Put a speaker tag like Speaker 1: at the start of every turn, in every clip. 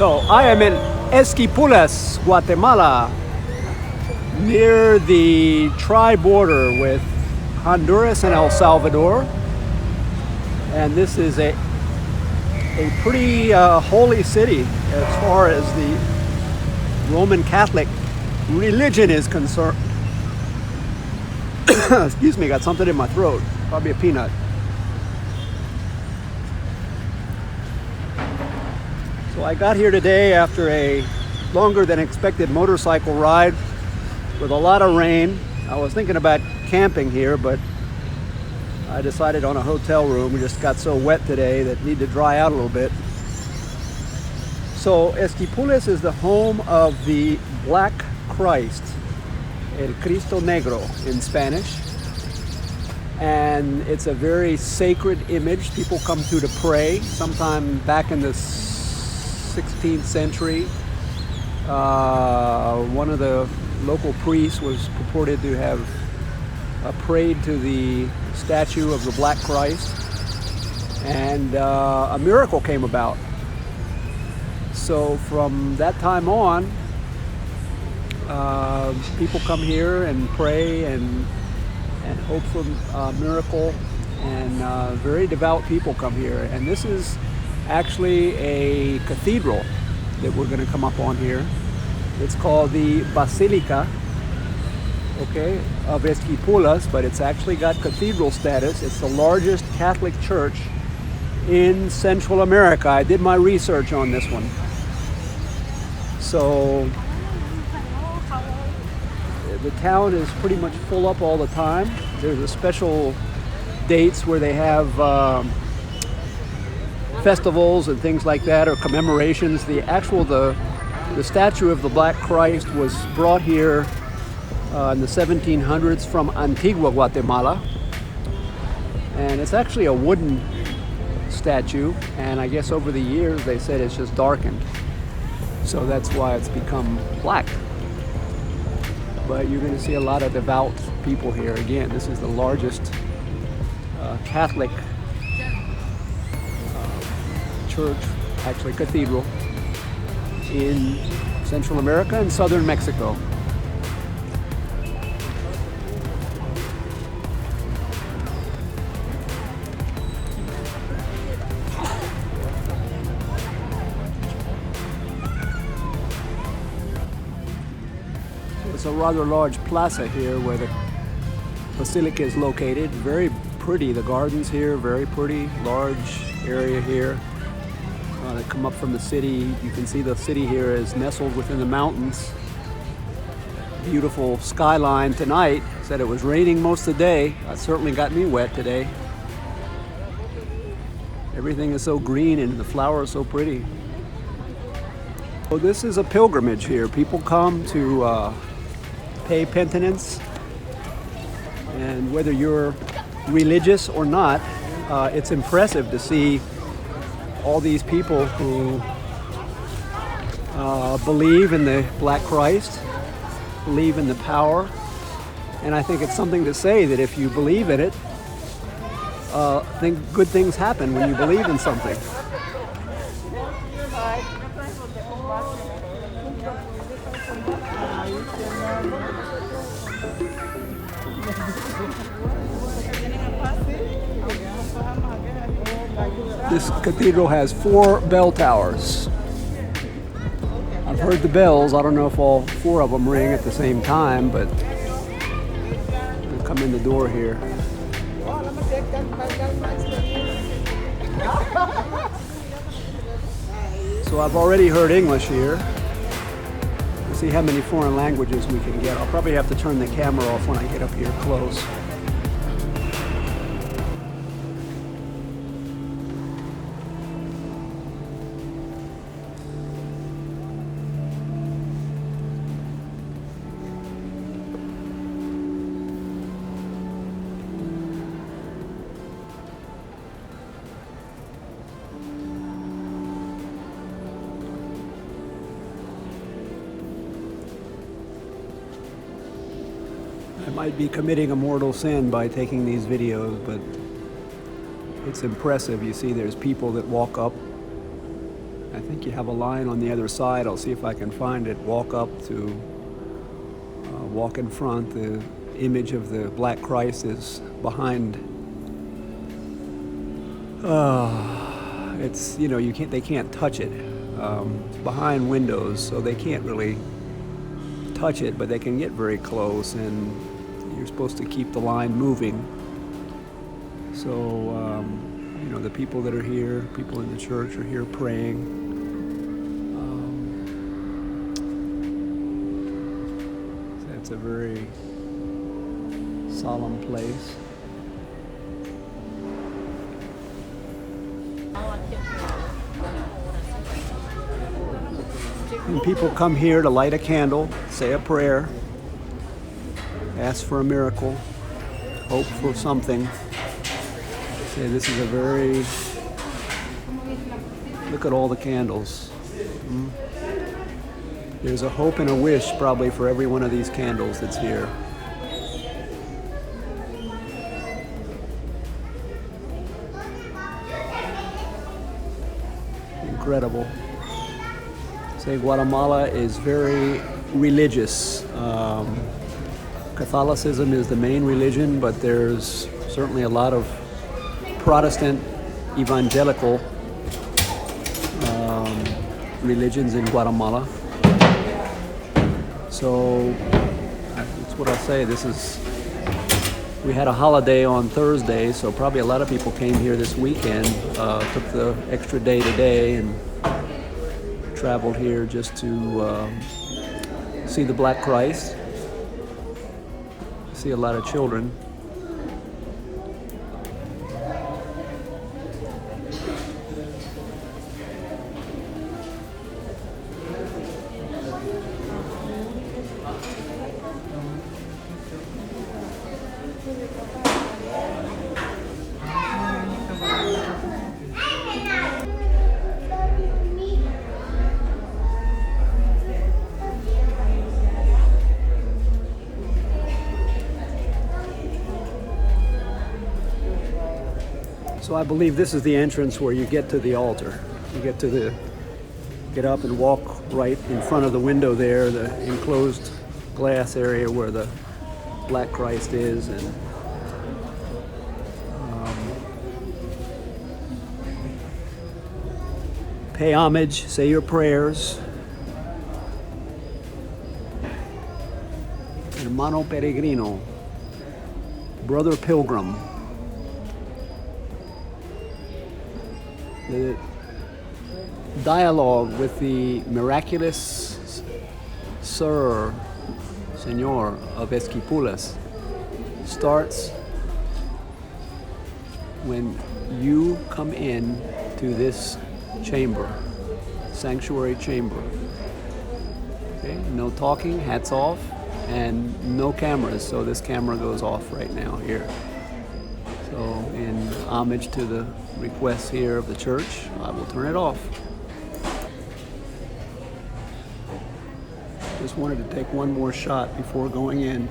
Speaker 1: So I am in Esquipulas, Guatemala, near the tri-border with Honduras and El Salvador. And this is a pretty holy city as far as the Roman Catholic religion is concerned. Excuse me, got something in my throat, probably a peanut. So I got here today after a longer than expected motorcycle ride with a lot of rain. I was thinking about camping here, but I decided on a hotel room. We just got so wet today that need to dry out a little bit. So Esquipulas is the home of the Black Christ, El Cristo Negro in Spanish. And it's a very sacred image. People come to pray. Sometime back in the 16th century, one of the local priests was purported to have prayed to the statue of the Black Christ, and a miracle came about. So from that time on, people come here and pray and hope for a miracle, and very devout people come here. And this is actually a cathedral that we're going to come up on here. It's called the Basilica, okay, of Esquipulas, but it's actually got cathedral status. It's the largest Catholic church in Central America. I did my research on this one. So the town is pretty much full up all the time. There's a special dates where they have festivals and things like that, or commemorations. The statue of the Black Christ was brought here in the 1700s from Antigua, Guatemala. And it's actually a wooden statue, and I guess over the years they said it's just darkened. So that's why it's become black. But you're going to see a lot of devout people here. Again, this is the largest Catholic church, actually cathedral, in Central America and southern Mexico. It's a rather large plaza here where the Basilica is located. Very pretty, the gardens here, very pretty, large area here. They come up from the city. You can see the city here is nestled within the mountains. Beautiful skyline tonight. Said it was raining most of the day. That certainly got me wet today. Everything is so green and the flowers so pretty. So this is a pilgrimage here. People come to pay penitence, and whether you're religious or not, it's impressive to see all these people who believe in the Black Christ, believe in the power. And I think it's something to say that if you believe in it, think good things happen when you believe in something. This cathedral has 4 bell towers. I've heard the bells. I don't know if all 4 of them ring at the same time, but we'll come in the door here. So I've already heard English here. Let's see how many foreign languages we can get. I'll probably have to turn the camera off when I get up here close. I might be committing a mortal sin by taking these videos, but it's impressive. You see there's people that walk up I think you have a line on the other side. I'll see if I can find it. Walk up to, walk in front. The image of the Black Christ is behind. It's, you know, they can't touch it. It's behind windows, so they can't really touch it, but they can get very close, and you're supposed to keep the line moving. So, you know, the people that are here, people in the church are here praying. So it's a very solemn place. And people come here to light a candle, say a prayer, ask for a miracle, hope for something. Say this is a very, look at all the candles. There's a hope and a wish probably for every one of these candles that's here. Incredible. Guatemala is very religious. Catholicism is the main religion, but there's certainly a lot of Protestant evangelical religions in Guatemala. So that's what I say. We had a holiday on Thursday, so probably a lot of people came here this weekend, took the extra day today and traveled here just to see the Black Christ, see a lot of children. So I believe this is the entrance where you get to the altar. You get up and walk right in front of the window there, the enclosed glass area where the Black Christ is, and pay homage, say your prayers. Hermano peregrino, brother pilgrim. The dialogue with the miraculous Señor of Esquipulas starts when you come in to this chamber, sanctuary chamber. Okay, no talking, hats off, and no cameras, so this camera goes off right now here. So in homage to the requests here of the church, I will turn it off. Just wanted to take one more shot before going in.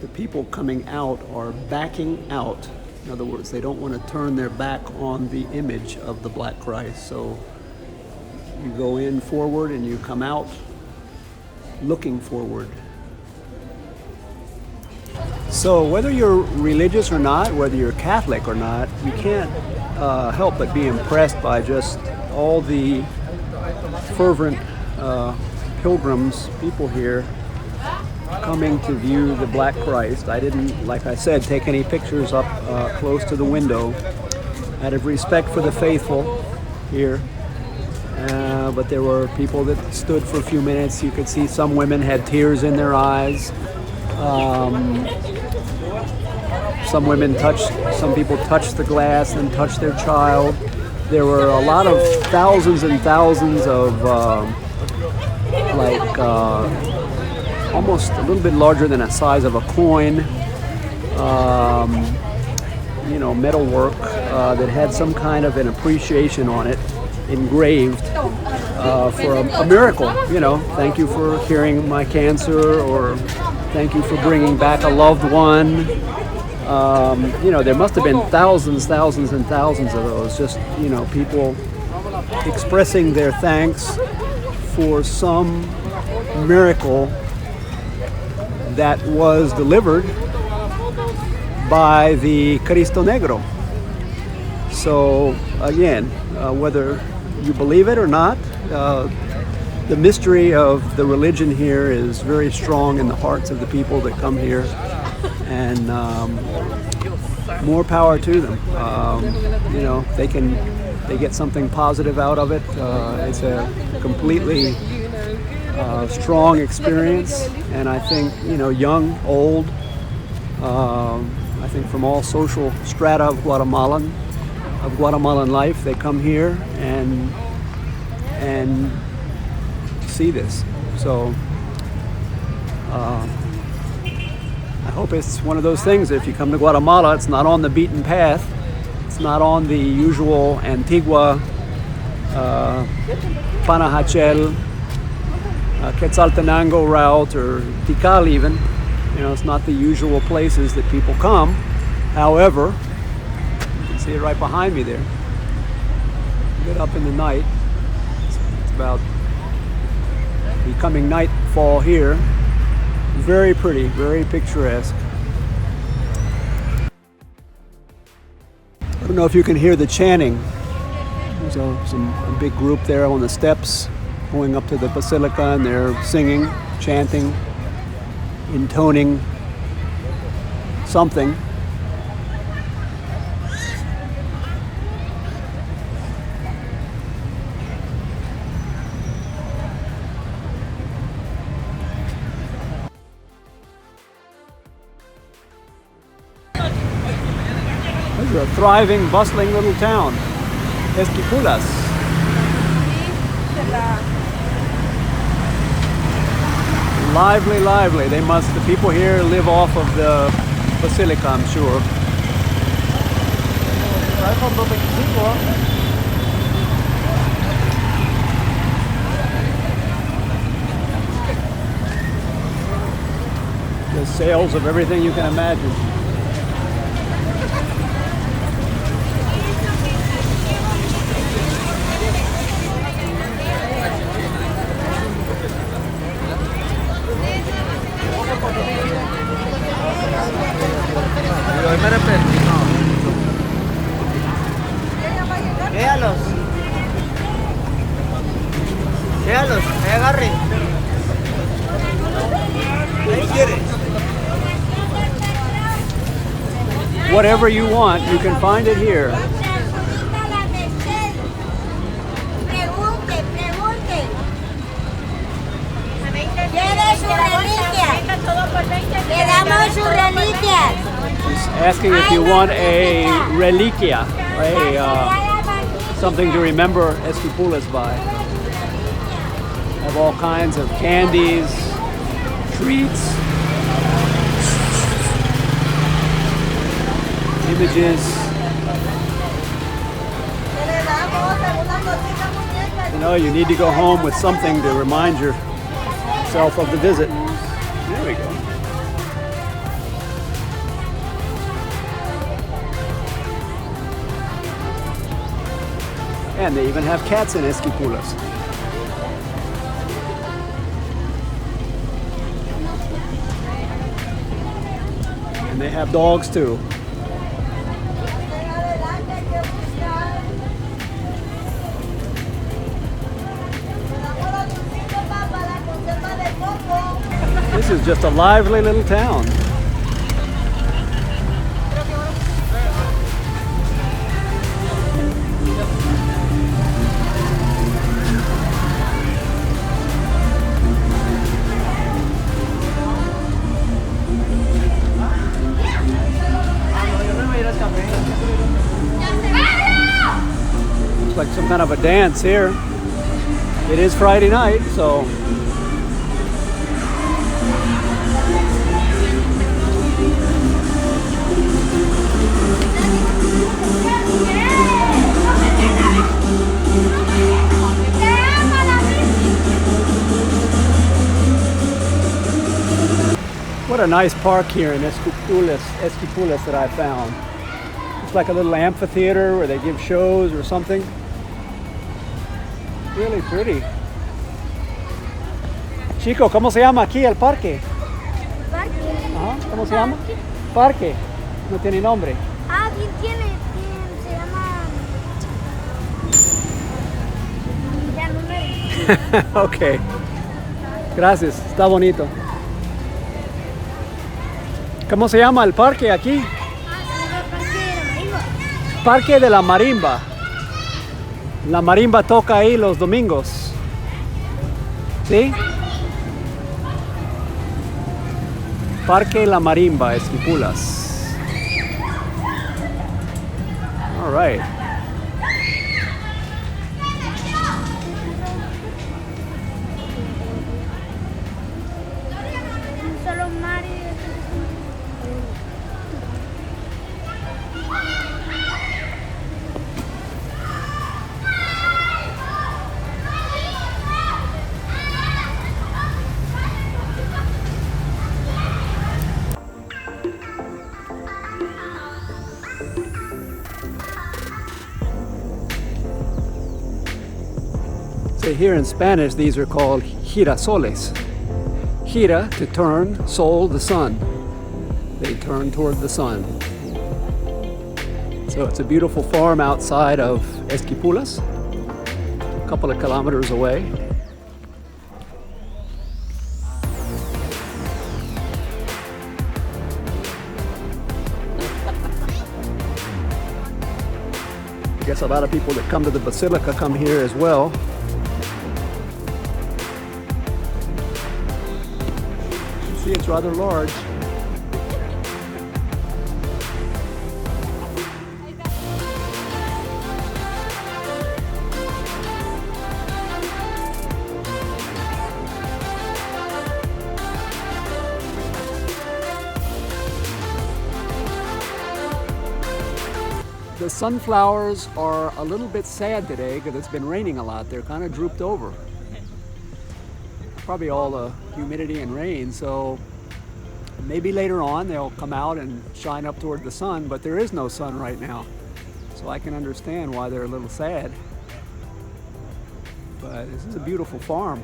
Speaker 1: The people coming out are backing out. In other words, they don't want to turn their back on the image of the Black Christ. So you go in forward and you come out looking forward. So whether you're religious or not, whether you're Catholic or not, you can't help but be impressed by just all the fervent pilgrims, people here coming to view the Black Christ. I didn't, like I said, take any pictures up close to the window out of respect for the faithful here. But there were people that stood for a few minutes. You could see some women had tears in their eyes. Some people touched the glass and touched their child. There were a lot of thousands and thousands of almost a little bit larger than the size of a coin, metalwork that had some kind of an appreciation on it, engraved for a miracle. Thank you for curing my cancer, or thank you for bringing back a loved one. There must have been thousands and thousands of those, just, people expressing their thanks for some miracle that was delivered by the Cristo Negro. So again, whether you believe it or not, the mystery of the religion here is very strong in the hearts of the people that come here, and more power to them. You know, they get something positive out of it. It's a completely strong experience, and I think, you know, young, old, I think from all social strata of Guatemalan life, they come here and see this. So I hope it's one of those things that if you come to Guatemala, it's not on the beaten path. It's not on the usual Antigua, Panajachel, Quetzaltenango route, or Tikal even. You know, it's not the usual places that people come. However, you can see it right behind me there. Lit up in the night. It's about becoming nightfall here. Very pretty, very picturesque. I don't know if you can hear the chanting. There's a big group there on the steps going up to the Basilica, and they're singing, chanting, intoning something. This is a thriving, bustling little town, Esquipulas. Lively, lively. The people here live off of the Basilica, I'm sure. There's sales of everything you can imagine.
Speaker 2: Véalos, agarre. Ahí quiere.
Speaker 1: Whatever you want, you can find it here. He's asking if you want a reliquia, something to remember Esquipulas by. Have all kinds of candies, treats, images. You know, you need to go home with something to remind yourself of the visit. There we go. And they even have cats in Esquipulas. And they have dogs too. This is just a lively little town. Looks like some kind of a dance here. It is Friday night, so what a nice park here in Esquipulas that I found. It's like a little amphitheater where they give shows or something. Really pretty. Chico, ¿cómo se llama aquí el parque?
Speaker 3: Parque.
Speaker 1: Ajá, ¿cómo se llama? Parque. No tiene nombre.
Speaker 3: Ah, bien se llama... Ya no me...
Speaker 1: Ok. Gracias, está bonito. ¿Cómo se llama el parque aquí?
Speaker 3: Ah, se llama Parque de la Marimba.
Speaker 1: Parque de la Marimba. La Marimba toca ahí los domingos. ¿Sí? Parque La Marimba, Esquipulas. All right.
Speaker 3: Un solo mar y...
Speaker 1: So here in Spanish, these are called girasoles. Gira, to turn, sol, the sun. They turn toward the sun. So it's a beautiful farm outside of Esquipulas, a couple of kilometers away. I guess a lot of people that come to the Basilica come here as well. You can see it's rather large. The sunflowers are a little bit sad today because it's been raining a lot. They're kind of drooped over. Probably all the humidity and rain, so maybe later on they'll come out and shine up toward the sun, but there is no sun right now. So I can understand why they're a little sad. But this is a beautiful farm.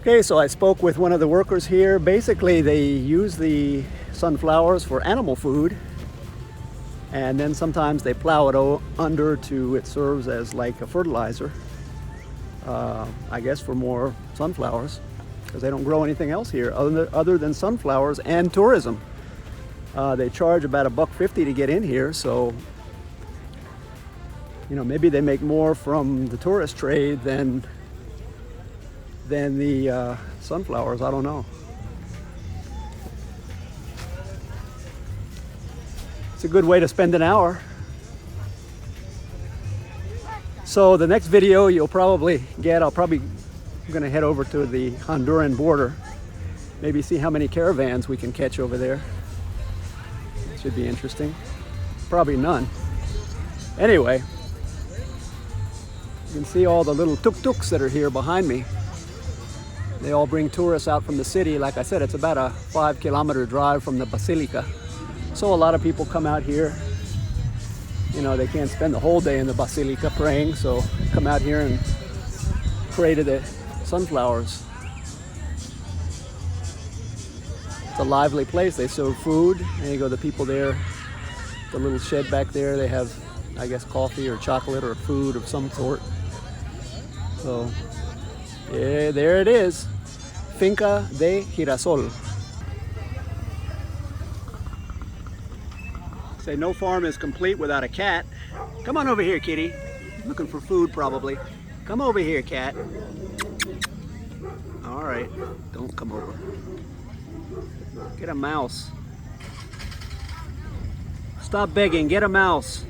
Speaker 1: Okay, so I spoke with one of the workers here. Basically, they use the sunflowers for animal food, and then sometimes they plow it under to, it serves as like a fertilizer, I guess for more sunflowers, because they don't grow anything else here other than sunflowers and tourism. They charge about $1.50 to get in here, so you know, maybe they make more from the tourist trade than the sunflowers. I don't know. It's a good way to spend an hour. So the next video you'll probably get, I'm gonna head over to the Honduran border, maybe see how many caravans we can catch over there. It should be interesting. Probably none. Anyway, you can see all the little tuk-tuks that are here behind me. They all bring tourists out from the city. Like I said, it's about a 5-kilometer drive from the Basilica. So a lot of people come out here. You know, they can't spend the whole day in the Basilica praying, so come out here and pray to the sunflowers. It's a lively place. They serve food. There you go, the people there, the little shed back there, they have I guess coffee or chocolate or food of some sort. So, yeah, there it is. Finca de Girasol. Say no farm is complete without a cat. Come on over here, kitty. Looking for food probably. Come over here, cat. All right, don't come over. Get a mouse. Stop begging, get a mouse.